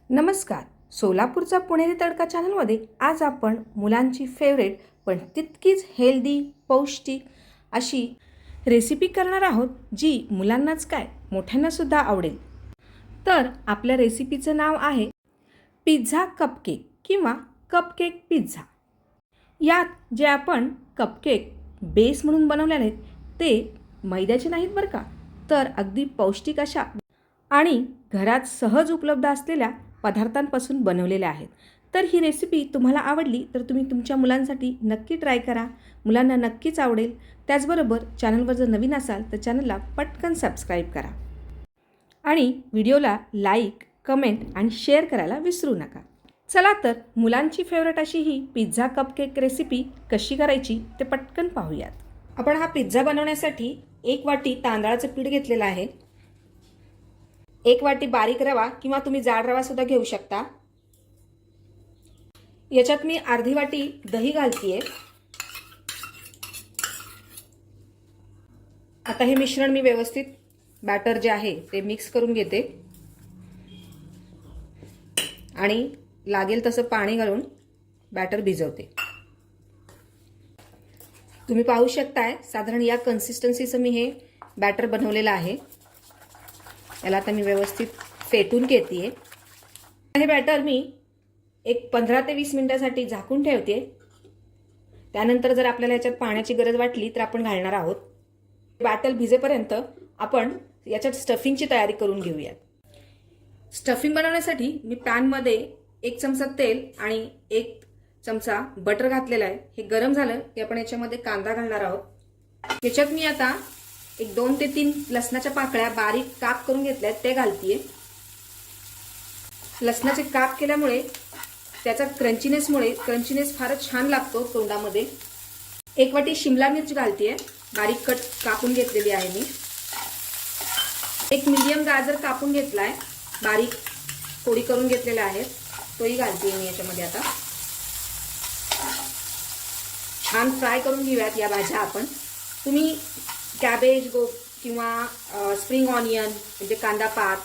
नमस्कार. सोलापूरचा पुणेरी तडका चॅनलमध्ये आज आपण मुलांची फेवरेट पण तितकीच हेल्दी पौष्टिक अशी रेसिपी करणार आहोत, जी मुलांनाच काय मोठ्यांनासुद्धा आवडेल. तर आपल्या रेसिपीचं नाव आहे पिझ्झा कपकेक किंवा कपकेक पिझ्झा. यात जे आपण कपकेक बेस म्हणून बनवलेले आहेत ते मैद्याचे नाहीत बरं का, तर अगदी पौष्टिक अशा आणि घरात सहज उपलब्ध असलेल्या पदार्थांपासून बनवलेल्या आहेत. तर ही रेसिपी तुम्हाला आवडली तर तुम्ही तुमच्या मुलांसाठी नक्की ट्राय करा. मुलांना नक्कीच आवडेल. त्याचबरोबर चॅनलवर जर नवीन असाल तर चॅनलला पटकन सबस्क्राईब करा आणि व्हिडिओला लाईक, कमेंट आणि शेअर करायला विसरू नका. चला तर मुलांची फेवरेट अशी ही पिझ्झा कपकेक रेसिपी कशी करायची ते पटकन पाहूयात. आपण हा पिझ्झा बनवण्यासाठी 1 वाटी तांदळाचं पीठ घेतलेलं आहे. 1 वाटी बारीक रवा किंवा तुम्ही जाड रवा सुद्धा घेऊ शकता. याच्यात मी अर्धी वाटी दही घालतीये. आता हे मिश्रण मी व्यवस्थित बॅटर जे आहे ते मिक्स करून घेते आणि लागेल तसं पाणी घालून बॅटर भिजवते. तुम्ही पाहू शकताय साधारण या कन्सिस्टन्सीचं मी हे बॅटर बनवलेलं आहे. याला आता मी व्यवस्थित फेटून घेते. हे बॅटर मी एक 15 ते 20 मिनिटांसाठी झाकून ठेवते. त्यानंतर जर आपल्याला याच्यात पाण्याची गरज वाटली तर आपण घालणार आहोत. बॅटर भिजेपर्यंत आपण याच्यात स्टफिंगची तयारी करून घेऊयात. स्टफिंग बनवण्यासाठी मी पॅनमध्ये 1 चमचा तेल आणि 1 चमचा बटर घातलेला आहे. हे गरम झालं की आपण याच्यामध्ये कांदा घालणार आहोत. याच्यात मी आता एक 2 ते 3 लसणाच्या पाकळ्या बारीक काप करून घेतल्यात ते घालतीये. लसणाचे काप केल्यामुळे त्याचा क्रंचीनेस फारच छान लागतो तोंडामध्ये. 1 वाटी शिमला मिर्च घालतीये, बारीक कट कापून घेतलेली आहे मी. 1 मीडियम गाजर कापून घेतलाय, बारीक फोडी करून घेतलेला आहे, तोही घालतीये मी याच्यामध्ये. आता छान फ्राय करून घेऊयात या भाज्या आपण. तुम्ही कॅबेज किंवा स्प्रिंग ऑनियन म्हणजे कांदा पात,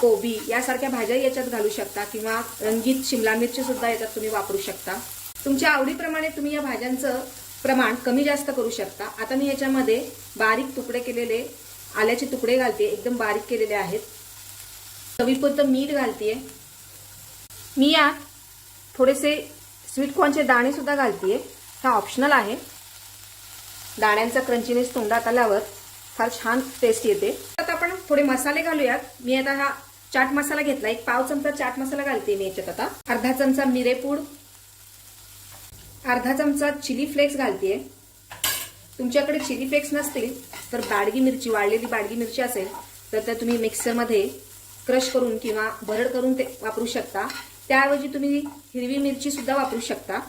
कोबी यासारख्या भाज्या याच्यात घालू शकता किंवा रंगीत शिमला मिरची सुद्धा याच्यात तुम्ही वापरू शकता. तुमच्या आवडीप्रमाणे तुम्ही या भाज्यांचं प्रमाण कमी जास्त करू शकता. आता मी याच्यामध्ये बारीक तुकडे केलेले आल्याचे तुकडे घालते, एकदम बारीक केलेले आहेत. चवीपुरतं मीठ घालतीये. मी यात थोडेसे स्वीटकॉर्नचे दाणे सुद्धा घालतीये. हा ऑप्शनल आहे. दाण्यांचा क्रंचीनेस तोंडात आल्यावर फार छान टेस्ट येते. आता आपण थोडे मसाले घालूयात. मी आता हा चाट मसाला घेतला, 1 पाव चमचा चाट मसाला घालते मी याच्यात. आता अर्धा चमचा मिरेपूड, अर्धा चमचा चिली फ्लेक्स घालतीये. तुमच्याकडे चिली फ्लेक्स नसतील तर वाळलेली बाडगी मिरची असेल तर त्या तुम्ही मिक्सरमध्ये क्रश करून किंवा भरड करून ते वापरू शकता. त्याऐवजी तुम्ही हिरवी मिरची सुद्धा वापरू शकता.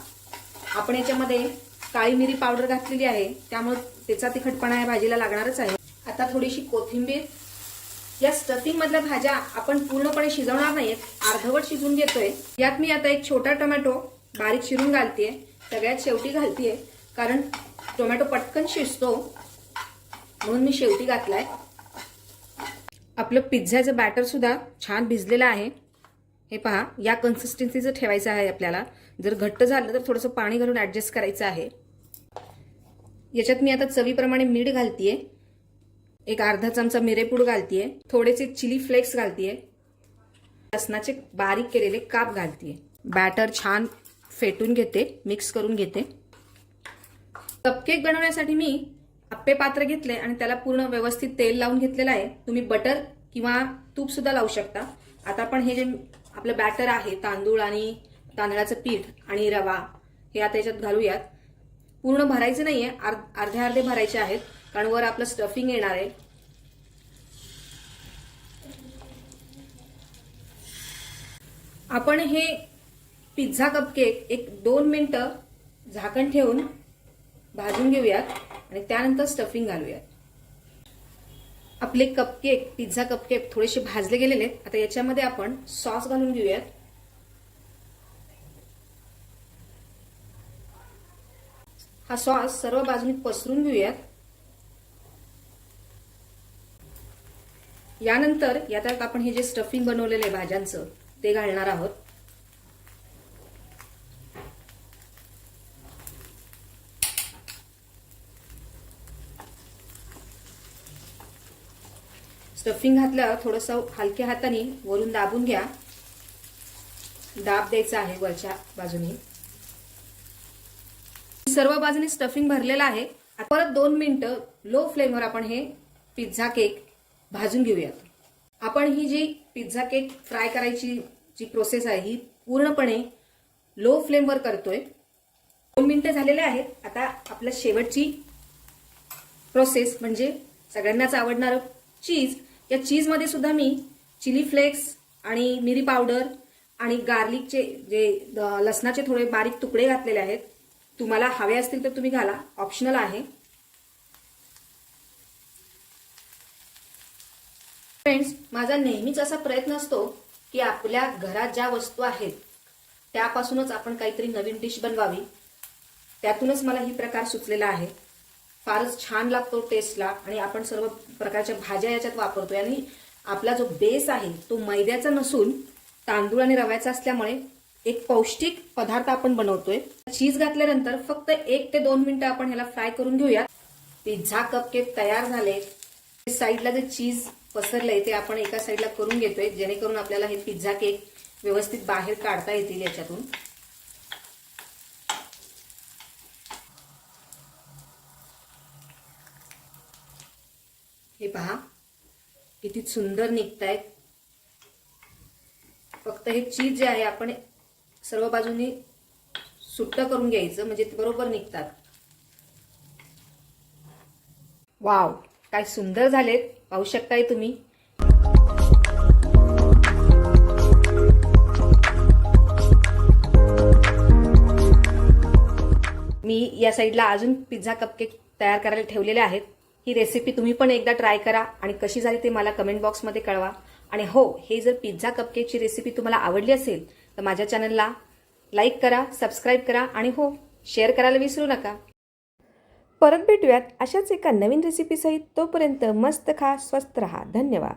आपण याच्यामध्ये काळी मिरी पावडर घातलेली आहे, त्यामुळे त्याचा तिखटपणा या भाजीला लागणारच आहे. आता थोडीशी कोथिंबीर. या स्टफिंग मधल्या भाज्या आपण पूर्णपणे शिजवणार नाहीत, अर्धवट शिजवून घेतोय. यात मी आता 1 छोटा टोमॅटो बारीक चिरून घालतेय. सगळ्यात शेवटी घालतेय कारण टोमॅटो पटकन शिजतो म्हणून मी शेवटी घातलाय. आपलं पिझ्झाचं बॅटर सुद्धा छान भिजलेलं आहे. हे पहा, या कन्सिस्टन्सीचं ठेवायचं आहे आपल्याला. जर घट्ट झालं तर थोडंसं पाणी घालून ऍडजस्ट करायचं आहे. याच्यात मी आता चवीप्रमाणे मीठ घालतीये, 1 अर्धा चमचा मिरेपूड घालतीये, थोडेसे चिली फ्लेक्स घालतीये, लसणाचे बारीक केलेले काप घालतीये. बॅटर छान फेटून घेते, मिक्स करून घेते. कपकेक बनवण्यासाठी मी आप्पे पात्र घेतले आणि त्याला पूर्ण व्यवस्थित तेल लावून घेतलेलं आहे. तुम्ही बटर किंवा तूप सुद्धा लावू शकता. आता आपण हे जे आपलं बॅटर आहे, तांदूळ आणि तांदळाचं पीठ आणि रवा, हे आता याच्यात घालूयात. पूर्ण भरायचे नाहीये, अर्धे अर्धे भरायचे आहेत कारण वर आपलं स्टफिंग येणार आहे. आपण हे पिझ्झा कपकेक 1-2 मिनिटं झाकण ठेवून भाजून घेऊयात आणि त्यानंतर स्टफिंग घालूयात. आपले पिझ्झा कपकेक थोडेसे भाजले गेलेले आहेत. आता याच्यामध्ये आपण सॉस घालून घेऊयात. हा सॉस सर्व बाजूनी पसरून घेऊयात. यानंतर यात आपण हे जे स्टफिंग बनवलेलं आहे भाज्यांचं ते घालणार आहोत. स्टफिंग घातल्यावर थोडंसं हलक्या हाताने वरून दाबून घ्या. दाब द्यायचा आहे वरच्या बाजूने. सर्व बाजूने स्टफिंग भरलेलं आहे. परत 2 मिनिटं लो फ्लेमवर आपण हे पिझ्झा केक भाजून घेऊयात. आपण ही जी पिझ्झा केक फ्राय करायची जी प्रोसेस आहे ही पूर्णपणे लो फ्लेमवर करतोय. 2 मिनिटं झालेले आहेत. आता आपल्या शेवटची प्रोसेस म्हणजे सगळ्यांनाच आवडणारं चीज. या चीजमध्ये सुद्धा मी चिली फ्लेक्स आणि मिरी पावडर आणि गार्लिकचे जे लसणाचे थोडे बारीक तुकडे घातलेले आहेत. तुम्हाला हवे असतील तर तुम्ही घाला, ऑप्शनल आहे. फ्रेंड्स, माझा नेहमीच असा प्रयत्न असतो की आपल्या घरात ज्या वस्तू आहेत त्यापासूनच आपण काहीतरी नवीन डिश बनवावी. त्यातूनच मला ही प्रकार सुचलेला आहे. फारच छान लागतो टेस्टला आणि आपण सर्व प्रकारच्या भाज्या याच्यात वापरतोय आणि आपला जो बेस आहे तो मैद्याचा नसून तांदूळ आणि रव्याचा असल्यामुळे एक पौष्टिक पदार्थ आपण बनवतोय. चीज घातल्यानंतर फक्त 1 ते 2 मिनिटं आपण ह्याला फ्राय करून घेऊया. पिझ्झा कपकेक तयार झाले. साईडला जे चीज पसरलंय ते आपण एका साईडला करून घेतोय जेणेकरून आपल्याला हे पिझ्झा केक व्यवस्थित बाहेर काढता येतील याच्यातून. हे पहा किती सुंदर निघतायत. फक्त हे चीज जे आहे आपण सर्व बाजूनी सुट्ट करून घ्यायचं म्हणजे ते बरोबर निघतात. वाव, काय सुंदर झालेत, पाहू शकताय तुम्ही. मी या साईडला अजून पिझ्झा कपकेक तयार करायला ठेवलेले आहेत. ही रेसिपी तुम्ही पण एकदा ट्राय करा आणि कशी झाली ते मला कमेंट बॉक्समध्ये कळवा. आणि हो, हे जर पिझ्झा कपकेकची रेसिपी तुम्हाला आवडली असेल तर माझ्या चॅनलला लाईक करा, सबस्क्राईब करा आणि हो, शेअर करायला विसरू नका. परत भेटूयात अशाच एका नवीन रेसिपीसहित. तोपर्यंत मस्त खा, स्वस्त रहा. धन्यवाद.